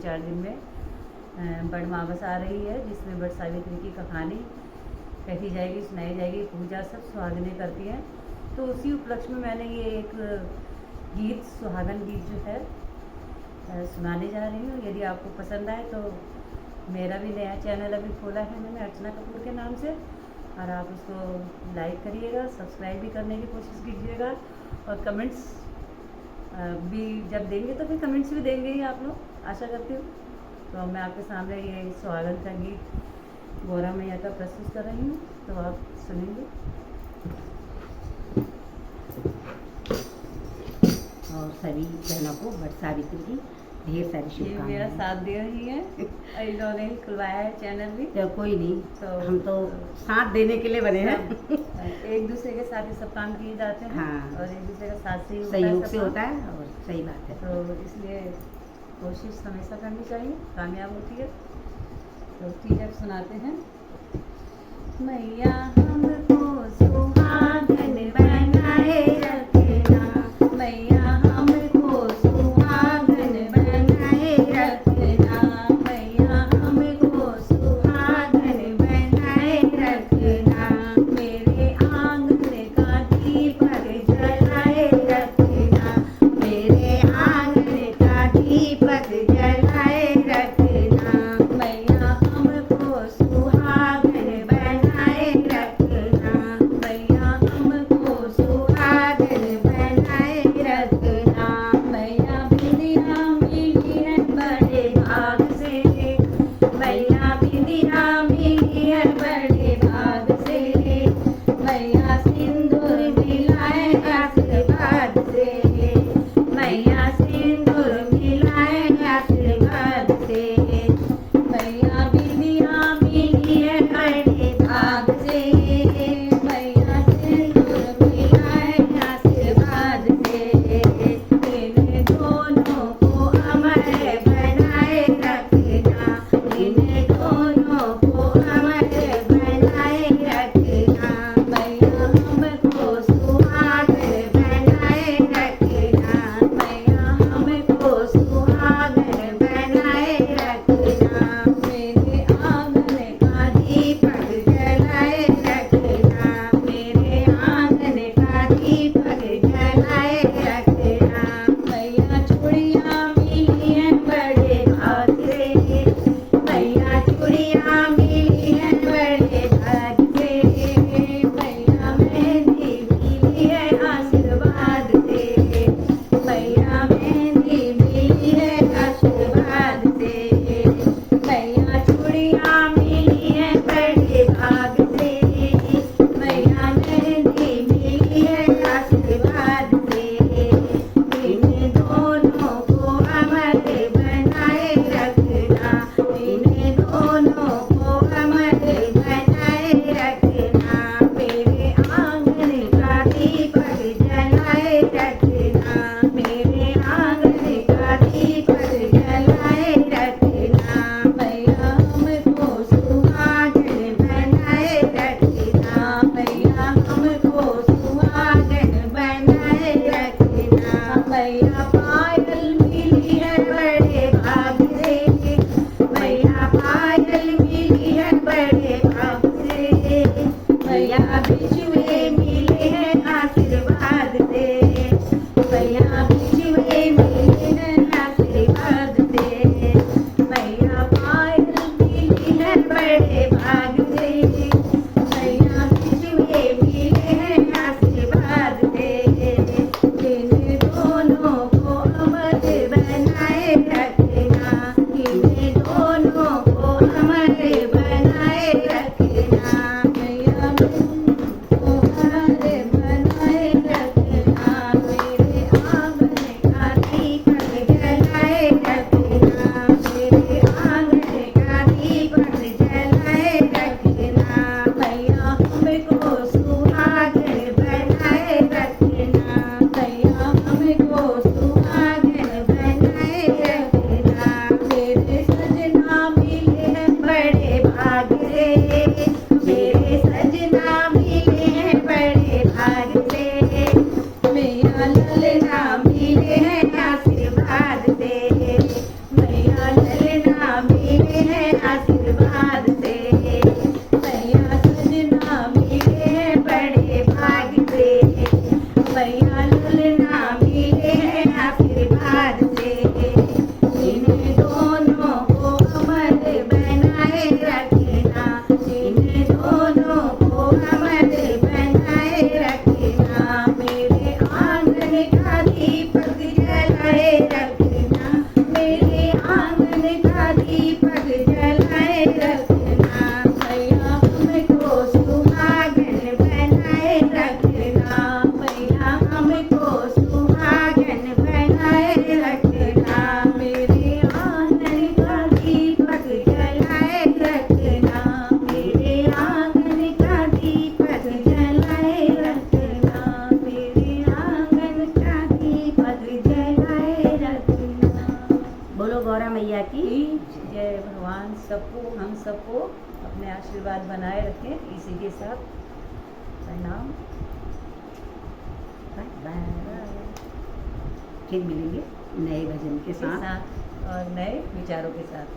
2-4 दिन में बड़मावस आ रही है, जिसमें बड़ सावित्री की कहानी कही जाएगी, सुनाई जाएगी, पूजा सब सुहागनें करती हैं। तो उसी उपलक्ष्य में मैंने ये एक गीत, सुहागन गीत जो है सुनाने जा रही हूँ। यदि आपको पसंद आए तो मेरा भी नया चैनल अभी खोला है मैंने अर्चना कपूर के नाम से, और आप उसको लाइक करिएगा, सब्सक्राइब भी करने की कोशिश कीजिएगा, और कमेंट्स भी जब देंगे तो फिर कमेंट्स भी देंगे ही आप लोग, आशा करती हूँ। तो मैं आपके सामने ये सुहागन का गीत गौरा मैया का प्रस्तुत कर रही हूँ, तो आप सुनेंगे। और सभी बहनों को बड़ सावित्री की ढेर सारी ये शुभकामनाएं। मेरा साथ दे रही है, इन्होंने ही खुलवाया है चैनल भी। तो कोई नहीं, तो हम तो साथ देने के लिए बने हैं। एक दूसरे के साथ ही सब काम किए जाते हैं। हाँ। और एक दूसरे का साथ से ही सहयोग से सब होता है, और सही बात है। तो इसलिए कोशिश हमेशा करनी चाहिए, कामयाब होती है। तो ठीक है, सुनाते हैं। मैया हमको सुहागन बनाए रखना, मैया हमको सुहागन बनाए रखना, मैया हमको सुहागन बनाए रखना, मेरे आंगन का दीपक जलाए रखना, मेरे आंगन का दीपक जलाए रखना, मैया हमको सुहागन बनाए रखना, मैया आंगन का दीपक जलाए रखना, मैया हमको सुहागन बनाए रखना, मैया हमको सुहागन बनाए रखना, मेरे आंगन का दीपक जलाए रखना, मेरे आंगन का दीपक जलाए रखना, मेरे आंगन का दीपक जलाए रखना। बोलो गौरा मैया की जय। भगवान सबको, हम सबको अपने आशीर्वाद बनाए रखें। इसी के साथ प्रणाम। बाय। फिर मिलेंगे नए भजन के साथ और नए विचारों के साथ।